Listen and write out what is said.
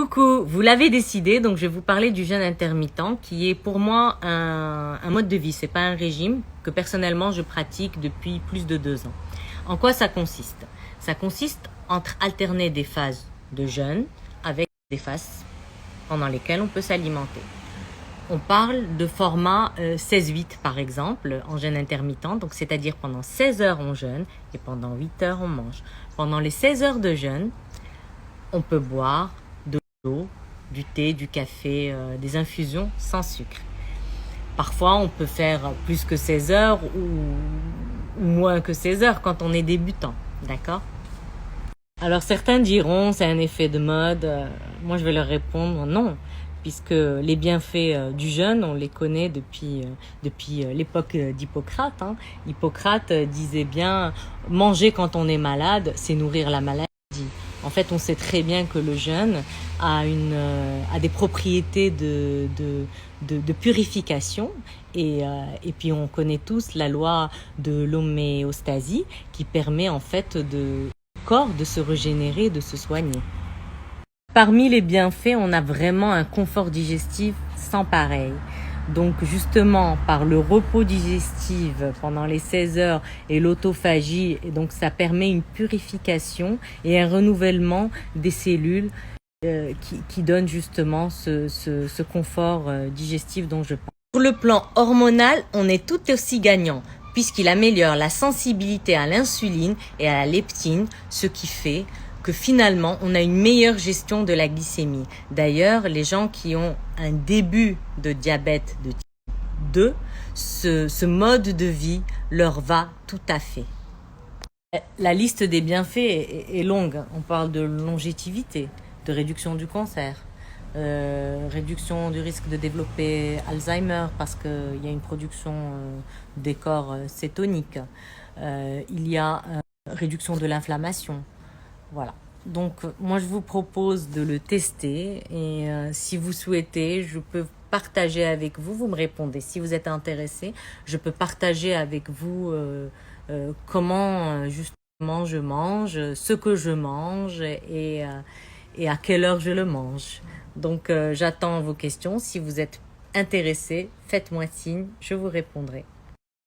Coucou, vous l'avez décidé, donc je vais vous parler du jeûne intermittent qui est pour moi un mode de vie, c'est pas un régime que personnellement je pratique depuis plus de 2 ans. En quoi ça consiste? Ça consiste entre alterner des phases de jeûne avec des phases pendant lesquelles on peut s'alimenter. On parle de format 16-8 par exemple en jeûne intermittent, donc c'est-à-dire pendant 16 heures on jeûne et pendant 8 heures on mange. Pendant les 16 heures de jeûne, on peut boire du thé, du café, des infusions sans sucre. Parfois, on peut faire plus que 16 heures ou moins que 16 heures quand on est débutant, d'accord? Alors certains diront c'est un effet de mode. Moi, je vais leur répondre non, puisque les bienfaits du jeûne, on les connaît depuis l'époque d'Hippocrate. Hippocrate disait bien manger quand on est malade, c'est nourrir la maladie. En fait, on sait très bien que le jeûne a des propriétés de purification et puis on connaît tous la loi de l'homéostasie qui permet en fait au corps de se régénérer, de se soigner. Parmi les bienfaits, on a vraiment un confort digestif sans pareil. Donc justement, par le repos digestif pendant les 16 heures et l'autophagie, et donc ça permet une purification et un renouvellement des cellules qui donne justement ce confort digestif dont je parle. Sur le plan hormonal, on est tout aussi gagnant puisqu'il améliore la sensibilité à l'insuline et à la leptine, ce qui fait que finalement, on a une meilleure gestion de la glycémie. D'ailleurs, les gens qui ont un début de diabète de type 2, ce mode de vie leur va tout à fait. La liste des bienfaits est longue. On parle de longévité, de réduction du cancer, réduction du risque de développer Alzheimer parce qu'il y a une production des corps cétoniques. Il y a réduction de l'inflammation. Voilà. Donc, moi, je vous propose de le tester et si vous souhaitez, je peux partager avec vous. Vous me répondez. Si vous êtes intéressé, je peux partager avec vous comment justement je mange, ce que je mange et à quelle heure je le mange. Donc, j'attends vos questions. Si vous êtes intéressé, faites-moi signe, je vous répondrai.